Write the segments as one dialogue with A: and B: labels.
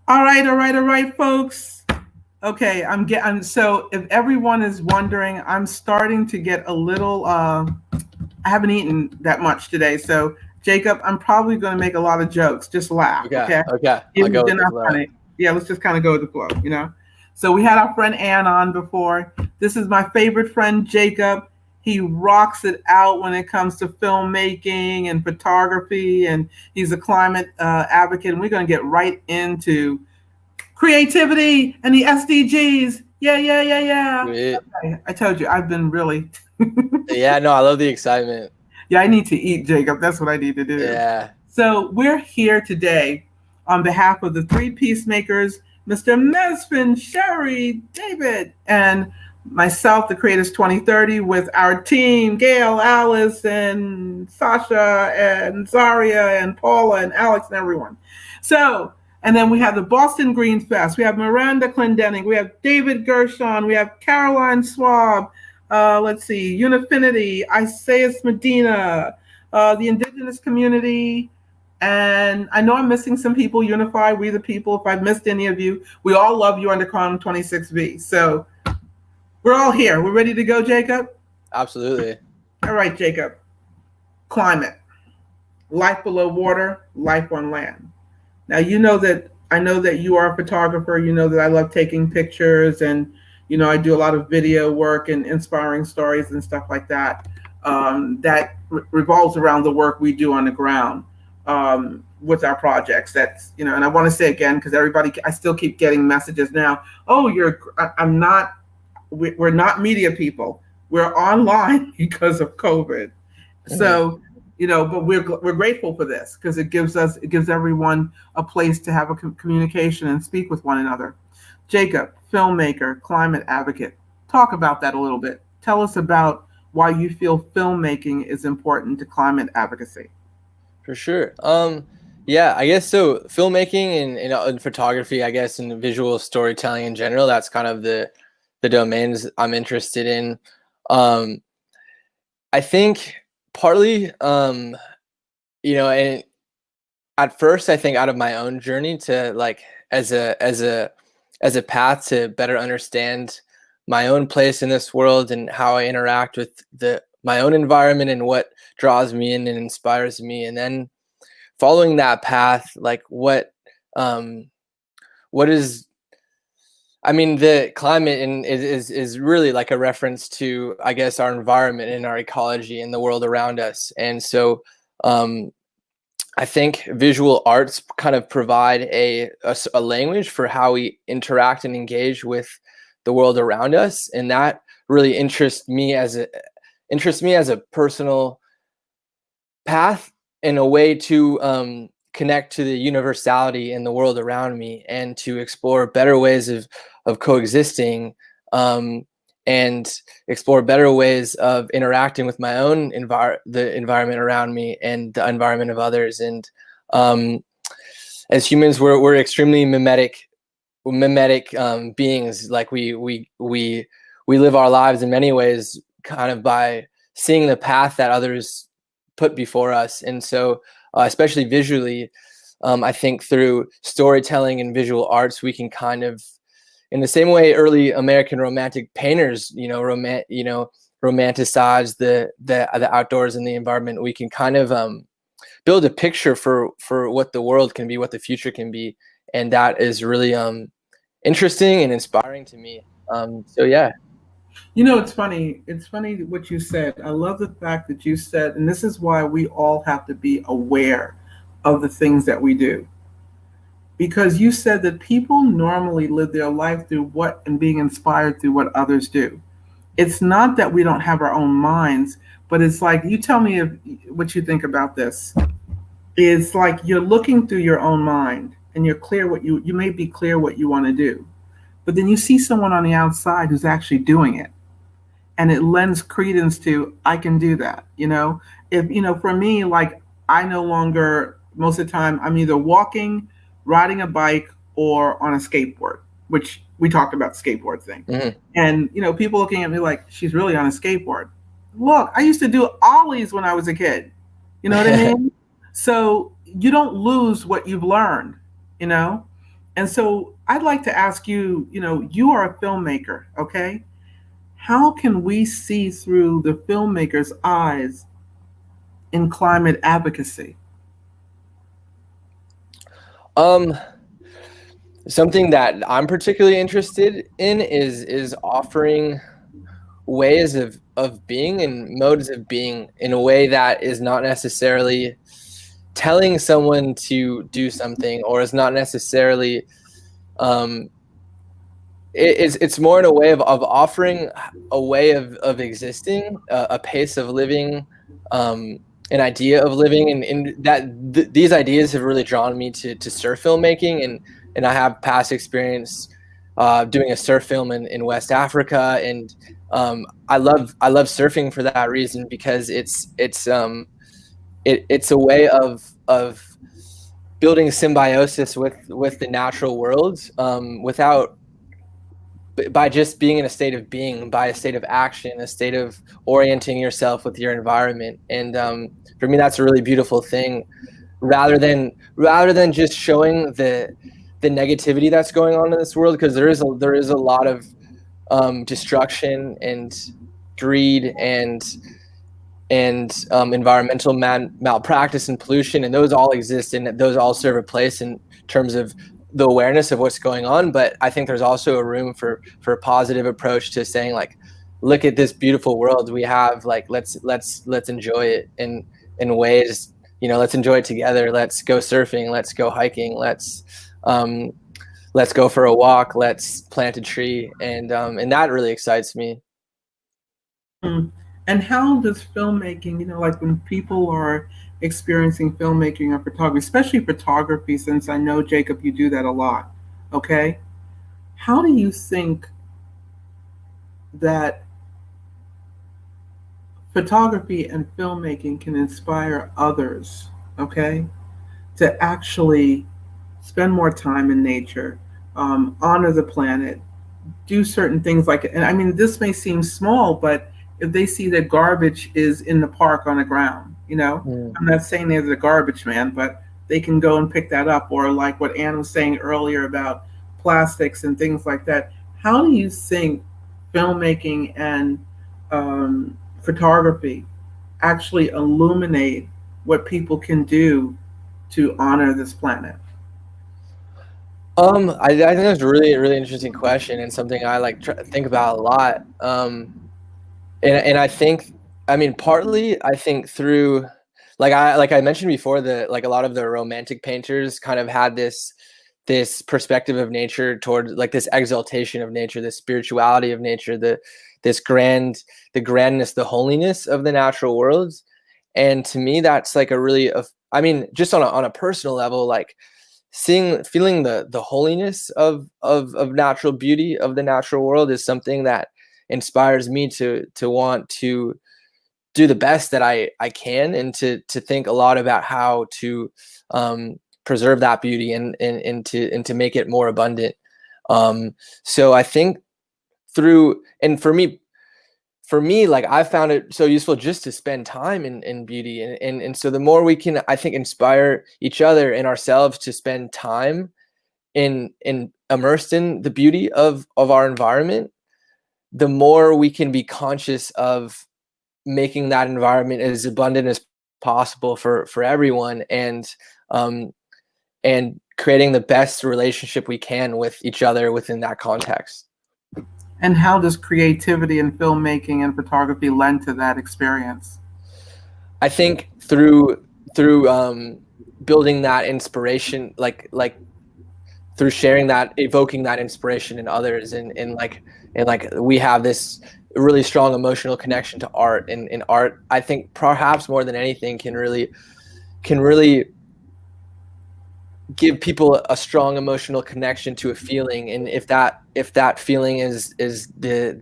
A: All right, folks. Okay, so if everyone is wondering, I'm starting to get a little I haven't eaten that much today. So Jacob, I'm probably going to make a lot of jokes. Just laugh,
B: Okay,
A: okay?
B: okay. I'll
A: Even if
B: go
A: they're
B: with the
A: not
B: flow.
A: funny. Yeah, let's just kind of go with the flow. So we had our friend Ann on before. This is my favorite friend Jacob. He rocks it out when it comes to filmmaking and photography, and he's a climate advocate. And we're going to get right into creativity and the SDGs. Yeah, yeah, yeah, yeah.
B: Sweet.
A: Okay, I told you, I've been really.
B: Yeah, no, I love the excitement.
A: Yeah, I need to eat, Jacob. That's what I need to do.
B: Yeah,
A: So we're here today on behalf of the three peacemakers, Mr. Mesfin, Sherry, David, and myself, the Creators 2030, with our team, Gail, Alice, and Sasha, and Zaria, and Paula, and Alex, and everyone. So, and then we have the Boston Green Fest. We have Miranda Clendenning. We have David Gershon. We have Caroline Swab. Let's see, Unifinity, Isaias Medina, the Indigenous community, and I know I'm missing some people. Unify, We the People. If I've missed any of you, we all love you under Con 26B. So we're all here. We're ready to go, Jacob?
B: absolutely.
A: All right, Jacob. Climate, life below water, life on land. Now, I know that you are a photographer. You know that I love taking pictures, and I do a lot of video work and inspiring stories and stuff like that. That revolves around the work we do on the ground with our projects. And I want to say again, because I still keep getting messages now. Oh, I'm not. We're not media people. We're online because of COVID.
B: Mhm.
A: So, but we're grateful for this because it gives everyone a place to have a communication and speak with one another. Jacob, filmmaker, climate advocate, talk about that a little bit. Tell us about why you feel filmmaking is important to climate advocacy.
B: For sure. Yeah, I guess so. Filmmaking and photography, I guess, and visual storytelling in general. That's kind of the domains I'm interested in. Um, I think partly, and at first, I think out of my own journey to like as a path to better understand my own place in this world and how I interact with the my own environment and what draws me in and inspires me, and then following that path, like um what is I mean, the climate is really like a reference to, I guess, our environment and our ecology and the world around us. And so um I think visual arts kind of provide a language for how we interact and engage with the world around us, and that really interests me as a personal path in a way to connect to the universality in the world around me and to explore better ways of coexisting, um, and explore better ways of interacting with my own the environment around me and the environment of others. And um, as humans, we're extremely mimetic beings. Like we live our lives in many ways kind of by seeing the path that others put before us. And so especially visually, I think through storytelling and visual arts, we can kind of, in the same way early American romantic painters, romanticize the outdoors and the environment, we can kind of build a picture for what the world can be, what the future can be. And that is really interesting and inspiring to me. So yeah.
A: It's funny. It's funny what you said. I love the fact that you said, and this is why we all have to be aware of the things that we do. Because you said that people normally live their life through what and being inspired through what others do. It's not that we don't have our own minds, but it's like you tell me what you think about this. It's like you're looking through your own mind and you're clear you may be clear what you want to do, but then you see someone on the outside who's actually doing it, and it lends credence to I can do that. If for me, like I no longer most of the time I'm either walking, riding a bike, or on a skateboard, which we talked about the skateboard thing.
B: Mhm.
A: And people looking at me like she's really on a skateboard. Look, I used to do ollies when I was a kid. You know what I mean? So you don't lose what you've learned, you know? And so I'd like to ask you, you are a filmmaker, okay? How can we see through the filmmaker's eyes in climate advocacy?
B: Um, Something that I'm particularly interested in is offering ways of being and modes of being in a way that is not necessarily telling someone to do something, or is not necessarily um, it's more in a way of offering a way of existing, a pace of living, um, an idea of living, and that these ideas have really drawn me to surf filmmaking, and I have past experience doing a surf film in West Africa, and I love surfing for that reason, because it's a way of building symbiosis with the natural world, without by just being in a state of being, by a state of action, a state of orienting yourself with your environment. And for me, that's a really beautiful thing, rather than just showing the negativity that's going on in this world, because there is a lot of destruction and greed and environmental malpractice and pollution, and those all exist, and those all serve a place in terms of the awareness of what's going on. But I think there's also a room for a positive approach to saying, like, look at this beautiful world we have, like, let's enjoy it in ways, let's enjoy it together. Let's go surfing, let's go hiking, let's go for a walk, let's plant a tree, and that really excites me.
A: Mm. And how does filmmaking, like when people are experiencing filmmaking or photography, especially photography, since I know, Jacob, you do that a lot, okay? How do you think that photography and filmmaking can inspire others, okay, to actually spend more time in nature, honor the planet, do certain things like, and I mean, this may seem small, but if they see that garbage is in the park on the ground,
B: Mm.
A: I'm not saying they're the garbage man, but they can go and pick that up. Or like what Anne was saying earlier about plastics and things like that. How do you think filmmaking and photography actually illuminate what people can do to honor this planet?
B: I think that's a really, really interesting question, and something I like think about a lot. And I think, I mean, partly I think through, like I mentioned before, the like a lot of the romantic painters kind of had this perspective of nature toward, like, this exaltation of nature, this spirituality of nature, the grandness, the holiness of the natural worlds. And to me, that's like a really, I mean, just on a personal level, like feeling the holiness of natural beauty of the natural world is something that inspires me to want to do the best that I can, and to think a lot about how to preserve that beauty, and to make it more abundant. So I think through, and for me, like, I found it so useful just to spend time in beauty, and so the more we can, I think, inspire each other and ourselves to spend time in immersed in the beauty of our environment, the more we can be conscious of making that environment as abundant as possible for everyone, um and creating the best relationship we can with each other within that context.
A: And how does creativity in filmmaking and photography lend to that experience?
B: I think through building that inspiration, like through sharing that, evoking that inspiration in others, and we have this really strong emotional connection to art, and art, I think, perhaps more than anything, can really give people a strong emotional connection to a feeling. And if that feeling is the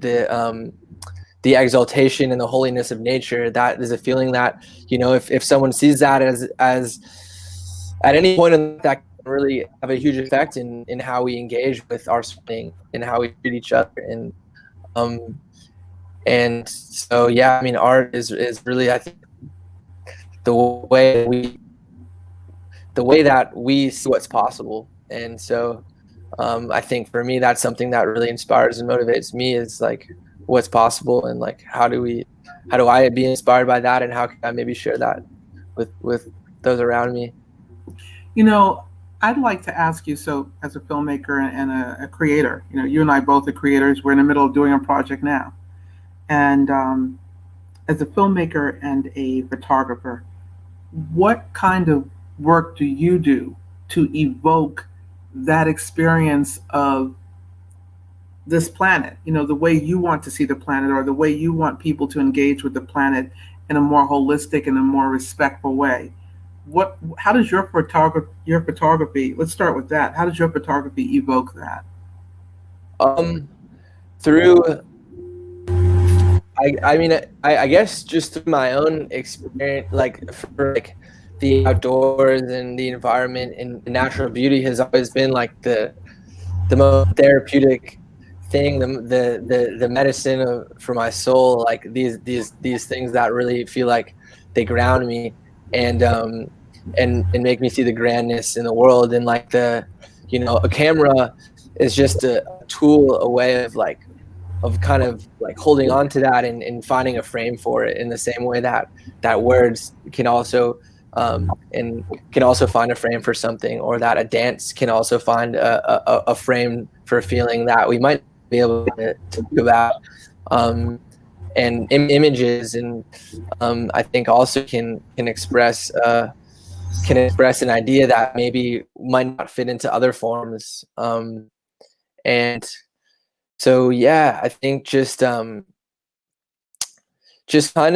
B: exaltation and the holiness of nature, that is a feeling that, if someone sees that as at any point in that, can really have a huge effect in how we engage with our surrounding and how we treat each other. Um and so, yeah, I mean, art is really, I think, the way we the way that we see what's possible. And so, I think for me, that's something that really inspires and motivates me, is like what's possible, and like how do I be inspired by that, and how can I maybe share that with those around me.
A: You know, I'd like to ask you, so as a filmmaker and a creator, you know, you and I both are creators. We're in the middle of doing a project now. And as a filmmaker and a photographer, what kind of work do you do to evoke that experience of this planet? You know, the way you want to see the planet, or the way you want people to engage with the planet in a more holistic and a more respectful way. How does your photography, let's start with that. How does your photography evoke that?
B: Um, through I mean, I guess just through my own experience, like for like the outdoors and the environment and the natural beauty has always been like the most therapeutic thing, the medicine for my soul. Like these things that really feel like they ground me, and and make me see the grandness in the world. And like a camera is just a tool, a way of kind of like holding on to that, and finding a frame for it, in the same way that words can also and can also find a frame for something, or that a dance can also find a frame for a feeling that we might be able to think about. And images, and I think also can express an idea that maybe might not fit into other forms. And so yeah, I think just kind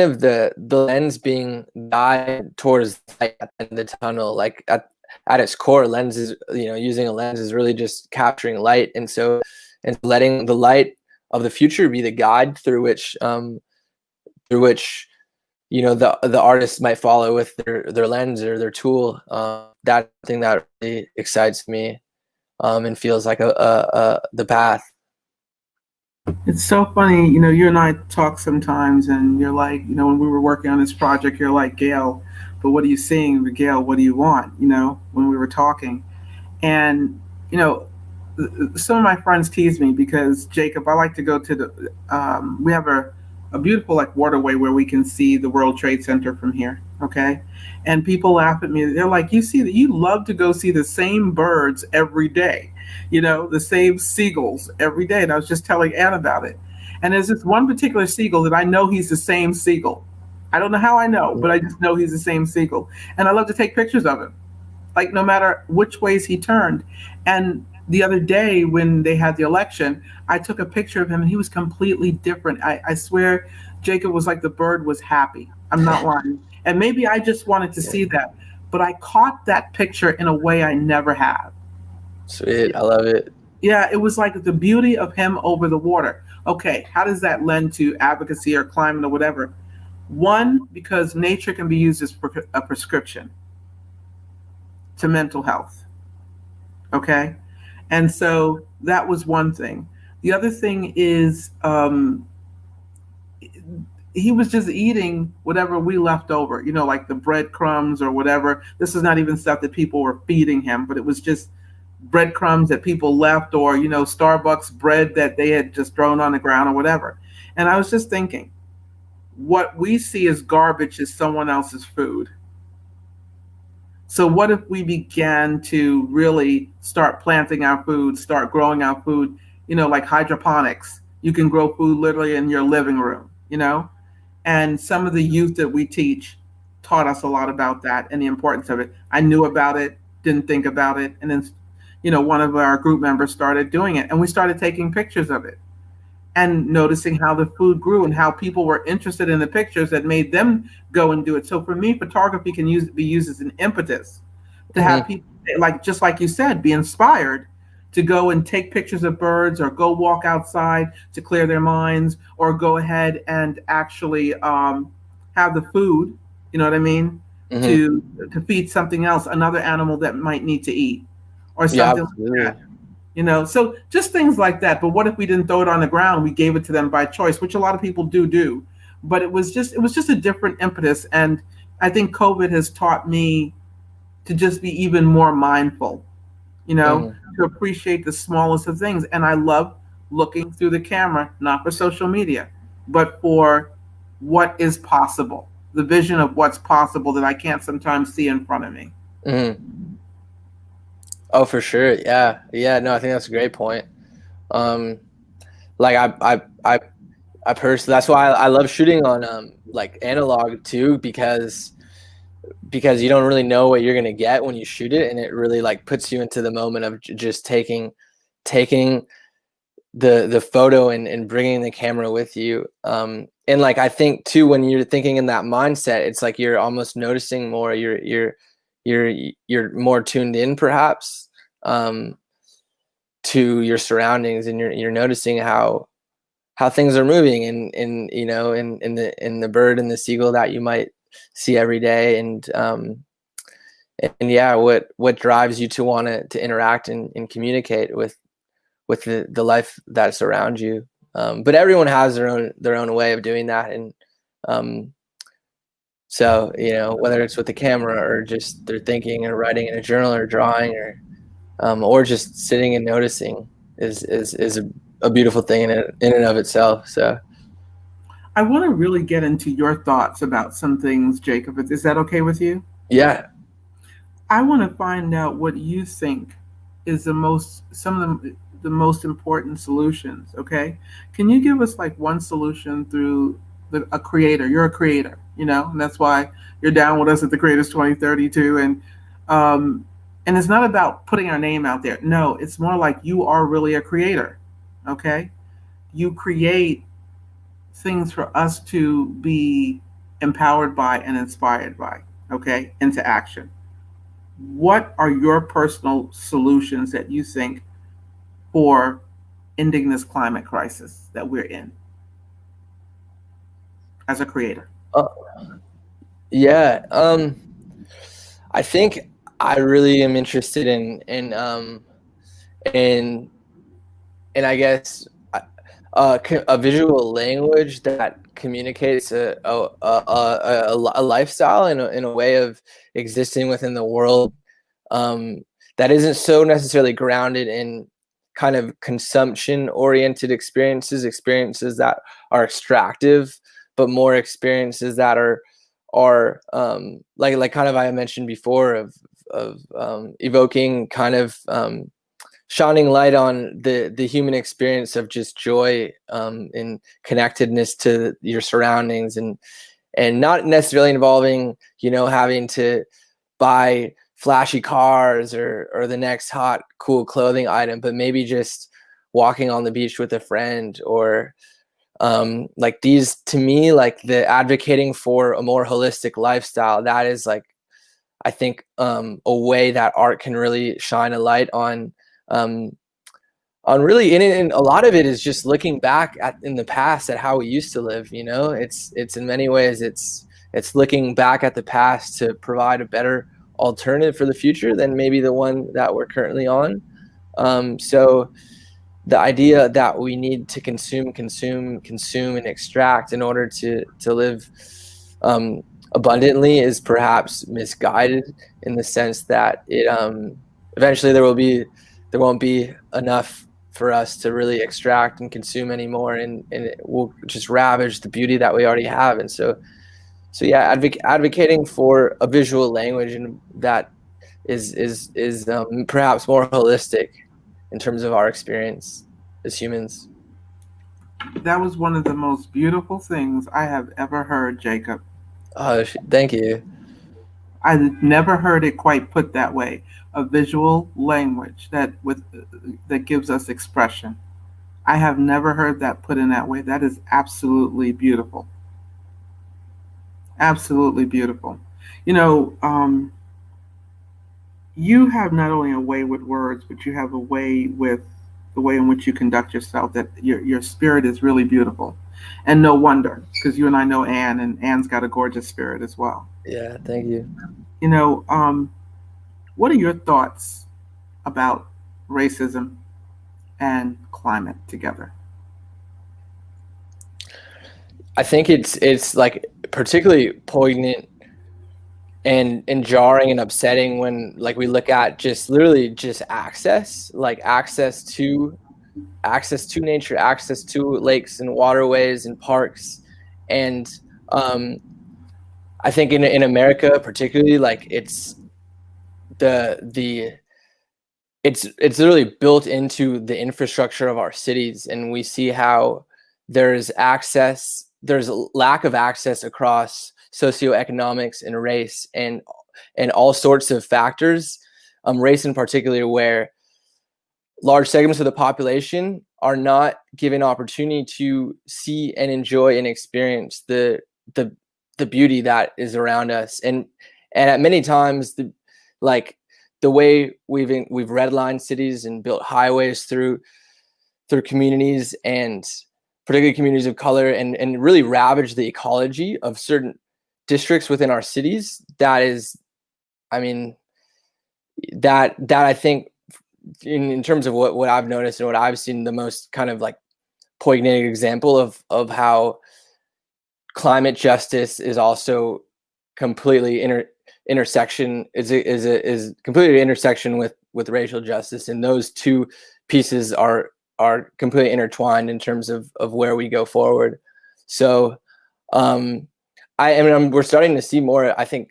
B: of the lens being guided towards the light at the end of the tunnel. Like at its core, lenses, using a lens is really just capturing light, and letting the light of the future be the guide through which the artist might follow with their lens or their tool. That's something that really excites me, and feels like the path.
A: It's so funny, you know, you and I talk sometimes, and you're like, you know, when we were working on this project, you're like, Gail, but what are you seeing? But Gail, what do you want? You know, when we were talking. And, you know, some of my friends tease me because, Jacob, I like to go to we have a beautiful like waterway where we can see the World Trade Center from here. Okay. And people laugh at me. They're like, you see that you love to go see the same birds every day, you know, the same seagulls every day. And I was just telling Ann about it. And there's this one particular seagull that I know he's the same seagull. I don't know how I know, but I just know he's the same seagull. And I love to take pictures of him, like no matter which ways he turned. And the other day when they had the election, I took a picture of him and he was completely different. I swear Jacob was like the bird was happy. I'm not lying. And maybe I just wanted to see that, but I caught that picture in a way I never have.
B: Sweet, I love it.
A: Yeah, it was like the beauty of him over the water. Okay, how does that lend to advocacy or climate or whatever? One, because nature can be used as a prescription to mental health. Okay. And so that was one thing. The other thing is he was just eating whatever we left over, you know, like the breadcrumbs or whatever. This is not even stuff that people were feeding him, but it was just breadcrumbs that people left, or, you know, Starbucks bread that they had just thrown on the ground or whatever. And I was just thinking, what we see as garbage is someone else's food. So what if we began to really start planting our food, start growing our food, you know, like hydroponics. You can grow food literally in your living room, you know? And some of the youth that we teach taught us a lot about that and the importance of it. I knew about it, didn't think about it, and then, you know, one of our group members started doing it, and we started taking pictures of it and noticing how the food grew and how people were interested in the pictures that made them go and do it. So for me, photography can be used as an impetus to have
B: Mm-hmm.
A: people, like just like you said, be inspired to go and take pictures of birds, or go walk outside to clear their minds, or go ahead and actually have the food, you know what I mean,
B: Mm-hmm.
A: to feed something else, another animal that might need to eat, or
B: Yeah,
A: something like
B: absolutely.
A: that. You know, so just things like that. But what if we didn't throw it on the ground? We gave it to them by choice, which a lot of people do. But it was just a different impetus. And I think COVID has taught me to just be even more mindful, you know,
B: Mm-hmm.
A: to appreciate the smallest of things. And I love looking through the camera, not for social media, but for what is possible, the vision of what's possible that I can't sometimes see in front of me.
B: Mhm. Oh, for sure. Yeah. Yeah. No, I think that's a great point. Um, like I personally, that's why I love shooting on like analog too, because you don't really know what you're gonna get when you shoot it, and it really like puts you into the moment of just taking the photo and bringing the camera with you. And like I think too, when you're thinking in that mindset, it's like you're almost noticing more. You're you're more tuned in, perhaps, um, to your surroundings, and you're noticing how things are moving, and you know, in the bird and the seagull that you might see every day, and yeah, what drives you to want to interact and communicate with the life that's around you. But everyone has their own way of doing that, and um, so you know, whether it's with the camera or just they're thinking or writing in a journal or drawing or just sitting and noticing is a beautiful thing in and of itself. So
A: I want to really get into your thoughts about some things, Jacob. Is that okay with you?
B: yeah.
A: I want to find out what you think is some of the most important solutions. Okay, can you give us like one solution through a creator? You're a creator, you know, and that's why you're down with us at the Creators 2032. Um, and it's not about putting our name out there. No, it's more like you are really a creator. Okay, you create things for us to be empowered by and inspired by. Okay, into action. What are your personal solutions that you think for ending this climate crisis that we're in as a creator?
B: uh, yeah. I think I really am interested in and I guess a visual language that communicates a lifestyle in a way of existing within the world, um, that isn't so necessarily grounded in kind of consumption oriented experiences that are extractive, but more experiences that are like kind of I mentioned before of evoking kind of shining light on the human experience of just joy, and connectedness to your surroundings, and not necessarily involving, you know, having to buy flashy cars or the next hot cool clothing item, but maybe just walking on the beach with a friend, or like these, to me, like the advocating for a more holistic lifestyle, that is like, I think, a way that art can really shine a light um, on really, and a lot of it is just looking back at in the past at how we used to live. You know, it's in many ways it's looking back at the past to provide a better alternative for the future than maybe the one that we're currently on. So the idea that we need to consume and extract in order to live um, abundantly is perhaps misguided, in the sense that it eventually there won't be enough for us to really extract and consume anymore, and it will just ravage the beauty that we already have. And so yeah, advocating for a visual language and that is perhaps more holistic in terms of our experience as humans.
A: That was one of the most beautiful things I have ever heard, Jacob.
B: Oh, thank you.
A: I never heard it quite put that way. A visual language that gives us expression. I have never heard that put in that way. That is absolutely beautiful. Absolutely beautiful. You know, you have not only a way with words, but you have a way with the way in which you conduct yourself. That your spirit is really beautiful, and no wonder, because you and I know Anne, and Anne's got a gorgeous spirit as well.
B: Yeah, thank you.
A: You know, what are your thoughts about racism and climate together?
B: I think it's like particularly poignant and jarring and upsetting when like we look at just literally just access, like access to nature, access to lakes and waterways and parks. And um, I think in America particularly, like the it's literally built into the infrastructure of our cities, and we see how there's lack of access across socioeconomics and race and all sorts of factors, race in particular, where large segments of the population are not given opportunity to see and enjoy and experience the the beauty that is around us. And at many times like the way we've redlined cities and built highways through communities, and particularly communities of color, and really ravaged the ecology of certain districts within our cities. That is, I mean, that I think in terms of what I've noticed and what I've seen, the most kind of like poignant example of how climate justice is also completely intersection is completely intersection with racial justice, and those two pieces are completely intertwined in terms of where we go forward. So I mean, we're starting to see more, I think,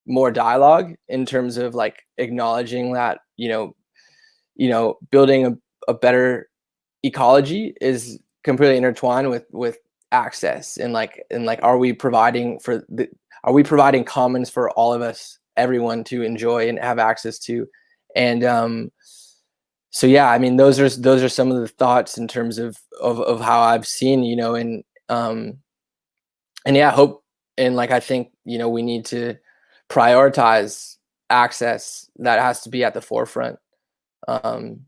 B: more dialogue in terms of like acknowledging that building a better ecology is completely intertwined with access, and are we providing commons for all of us, everyone, to enjoy and have access to. And so yeah, I mean, those are some of the thoughts in terms of how I've seen, and yeah, hope, and like I think we need to prioritize access. That has to be at the forefront. um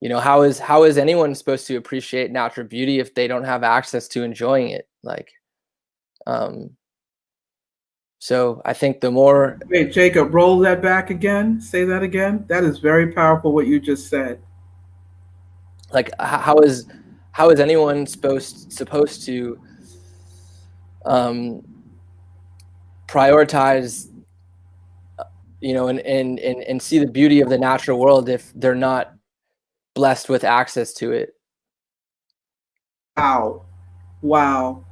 B: how is anyone supposed to appreciate natural beauty if they don't have access to enjoying it? Like, so I think the more.
A: Wait, Jacob, roll that back again. Say that again. That is very powerful what you just said.
B: Like, how is anyone supposed to prioritize, and see the beauty of the natural world if they're not blessed with access to it?
A: Wow. Wow.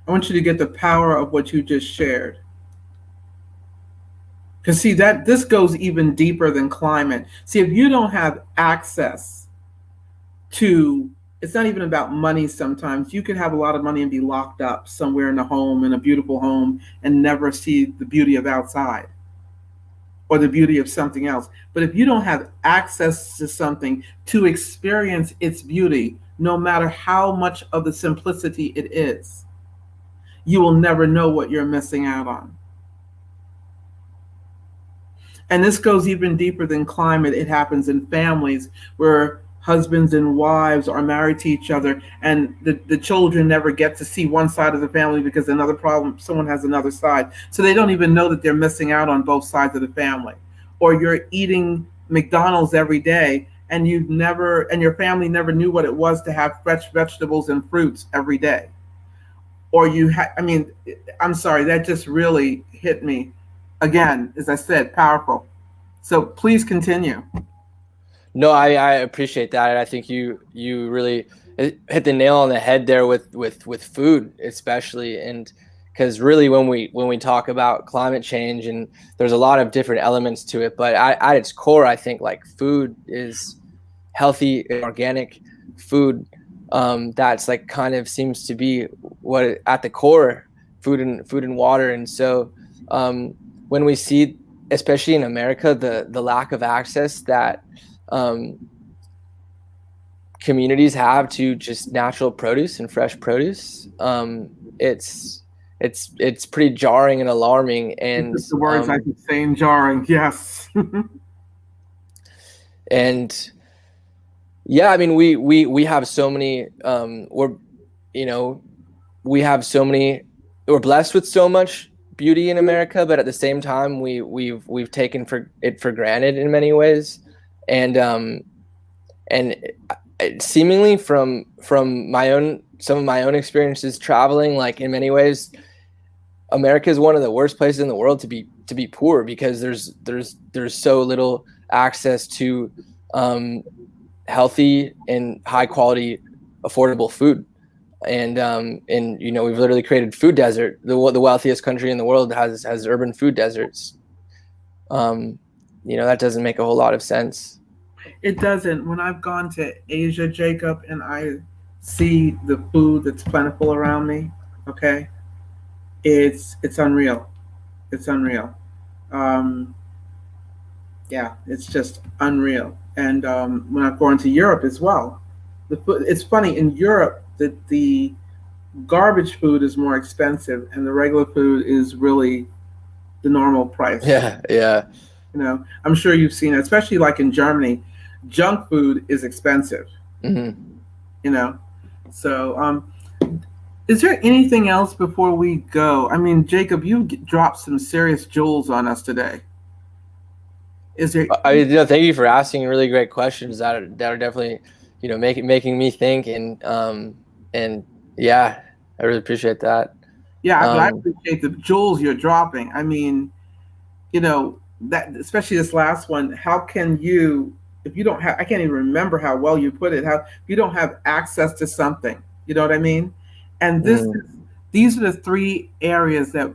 A: I want you to get the power of what you just shared. Because see that this goes even deeper than climate. See, if you don't have access to, it's not even about money. Sometimes you could have a lot of money and be locked up somewhere in a home, in a beautiful home, and never see the beauty of outside or the beauty of something else. But if you don't have access to something to experience its beauty, no matter how much of the simplicity it is, you will never know what you're missing out on. And this goes even deeper than climate. It happens in families where husbands and wives are married to each other, and the children never get to see one side of the family because another problem, someone has another side. So they don't even know that they're missing out on both sides of the family. Or you're eating McDonald's every day, and your family never knew what it was to have fresh vegetables and fruits every day. Or I mean, I'm sorry, that just really hit me. Again, as I said, powerful. So please continue.
B: No, I appreciate that, and I think you really hit the nail on the head there with food, especially. And because really, when we talk about climate change, and there's a lot of different elements to it, but at its core, I think like food is healthy, organic food. That's like kind of seems to be what at the core, food and water. And so when we see, especially in America, the lack of access that communities have to just natural produce and fresh produce, it's pretty jarring and alarming. And
A: The words I keep saying, jarring. Yes.
B: and yeah, I mean, we have so many, we have so many, we're blessed with so much beauty in America, but at the same time, we've taken it for granted in many ways. And seemingly from some of my own experiences traveling, like in many ways, America is one of the worst places in the world to be poor, because there's so little access to healthy and high quality, affordable food. And you know, we've literally created food desert. The wealthiest country in the world has urban food deserts. You know, that doesn't make a whole lot of sense.
A: It doesn't. When I've gone to Asia, Jacob, and I see the food that's plentiful around me, okay, it's unreal. It's unreal. Um, yeah, it's just unreal. And when I've gone to Europe as well, the food, it's funny in Europe that the garbage food is more expensive, and the regular food is really the normal price.
B: Yeah, yeah.
A: You know, I'm sure you've seen it, especially like in Germany, junk food is expensive.
B: Hmm.
A: You know, so is there anything else before we go? I mean, Jacob, you dropped some serious jewels on us today. Is there?
B: You know, thank you for asking really great questions that are definitely, you know, making me think, and yeah, I really appreciate that.
A: Yeah, but I
B: Um,
A: appreciate the jewels you're dropping. I mean, you know that especially this last one. How can you, if you don't have? I can't even remember how well you put it. How if you don't have access to something? You know what I mean? And
B: mm,
A: these are the three areas that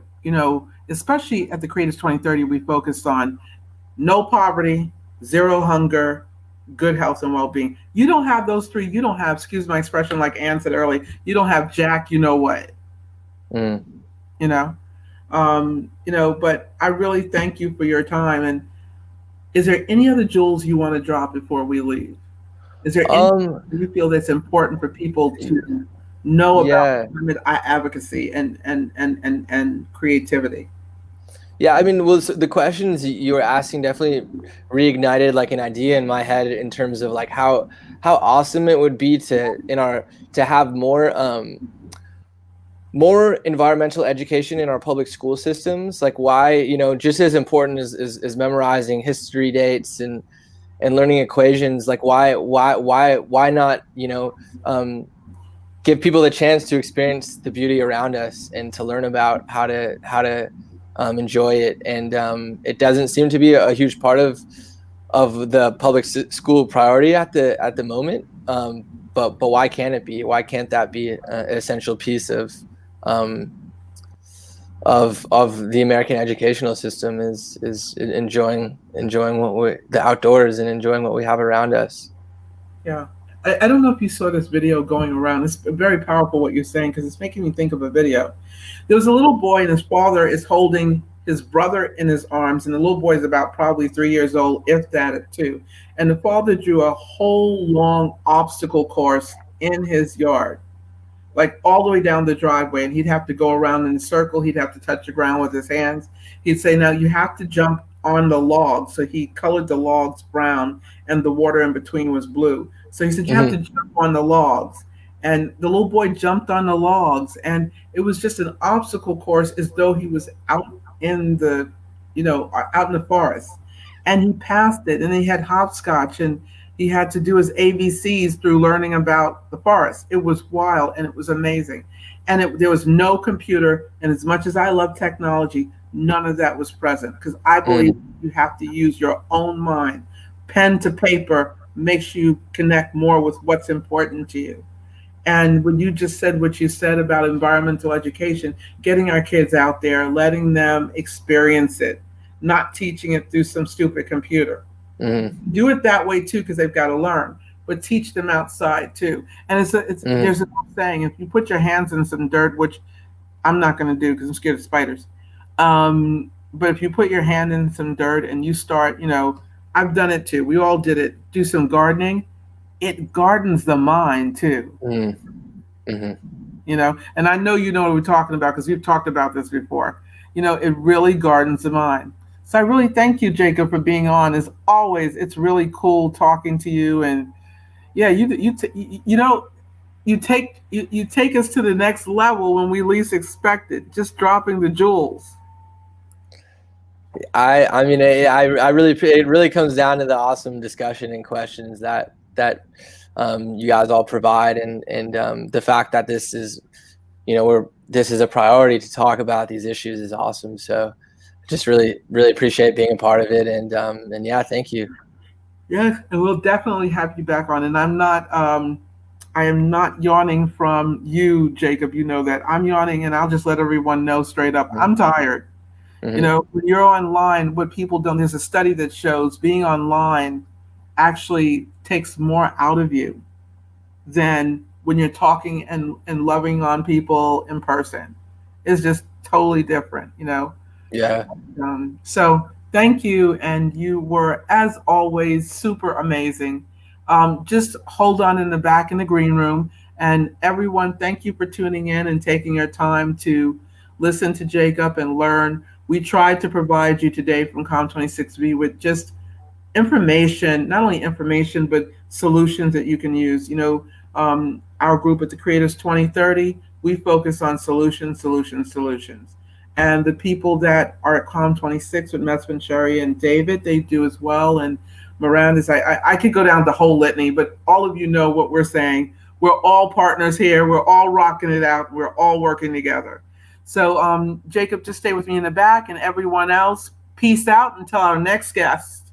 A: especially at the Creators 2030, we focused on no poverty, zero hunger, good health and well-being. You don't have those three. You don't have, excuse my expression, like Ann said earlier. You don't have Jack. You know what?
B: mm.
A: You know. But I really thank you for your time. And is there any other jewels you want to drop before we leave? Is there anything
B: Um,
A: you feel that's important for people to know about
B: yeah.
A: climate advocacy and creativity?
B: Yeah, I mean, well, so the questions you were asking definitely reignited like an idea in my head, in terms of like how awesome it would be to have more environmental education in our public school systems. Like, why, you know, just as important as memorizing history dates and learning equations, like why not, you know, give people the chance to experience the beauty around us and to learn about how to enjoy it. And it doesn't seem to be a huge part of the public school priority at the moment. But why can't it be? Why can't that be an essential piece um, of the American educational system, is enjoying the outdoors and enjoying what we have around us.
A: Yeah. I don't know if you saw this video going around. It's very powerful what you're saying because it's making me think of a video. There was a little boy, and his father is holding his brother in his arms, and the little boy is about probably 3 years old, if that at two. And the father drew a whole long obstacle course in his yard, like all the way down the driveway, and he'd have to go around in a circle. He'd have to touch the ground with his hands. He'd say, "Now you have to jump on the logs." So he colored the logs brown, and the water in between was blue. So he said, "You have to
B: Hmm.
A: jump on the logs." And the little boy jumped on the logs, and it was just an obstacle course as though he was out in the, out in the forest. And he passed it, and he had hopscotch, and he had to do his ABCs through learning about the forest. It was wild and it was amazing. And there was no computer. And as much as I love technology, none of that was present because I believe
B: Mm,
A: you have to use your own mind. Pen to paper makes you connect more with what's important to you. And when you just said what you said about environmental education, getting our kids out there, letting them experience it, not teaching it through some stupid computer.
B: mm,
A: Do it that way too because they've got to learn, but teach them outside too. And there's
B: mm.
A: a saying: if you put your hands in some dirt, which I'm not going to do because I'm scared of spiders, but if you put your hand in some dirt and you start, I've done it too. We all did it. Do some gardening. It gardens the mind too.
B: Mm, mhm.
A: And I know you know what we're talking about because we've talked about this before. It really gardens the mind. So I really thank you, Jacob, for being on. As always, it's really cool talking to you. And yeah, you take us to the next level when we least expect it. Just dropping the jewels.
B: I mean, I really, it really comes down to the awesome discussion and questions that you guys all provide, and the fact that this is, this is a priority to talk about these issues is awesome. So just really, really appreciate being a part of it. And yeah, thank you.
A: Yes, and we'll definitely have you back on. And I am not yawning from you, Jacob. You know that I'm yawning, and I'll just let everyone know straight up. I'm tired.
B: Mm-hmm.
A: When you're online, what people don't, there's a study that shows being online actually takes more out of you than when you're talking and loving on people in person. It's just totally different.
B: Yeah.
A: So thank you, and you were, as always, super amazing. Just hold on in the back in the green room, and everyone, thank you for tuning in and taking your time to listen to Jacob and learn. We tried to provide you today from Com26V with just information, not only information, but solutions that you can use. Our group at the Creators 2030, we focus on solutions, solutions, solutions. And the people that are at Com26 with Messman, Sherry, and David, they do as well. And Miranda's, I could go down the whole litany, but all of you know what we're saying. We're all partners here. We're all rocking it out. We're all working together. So, Jacob, just stay with me in the back, and everyone else, peace out until our next guest.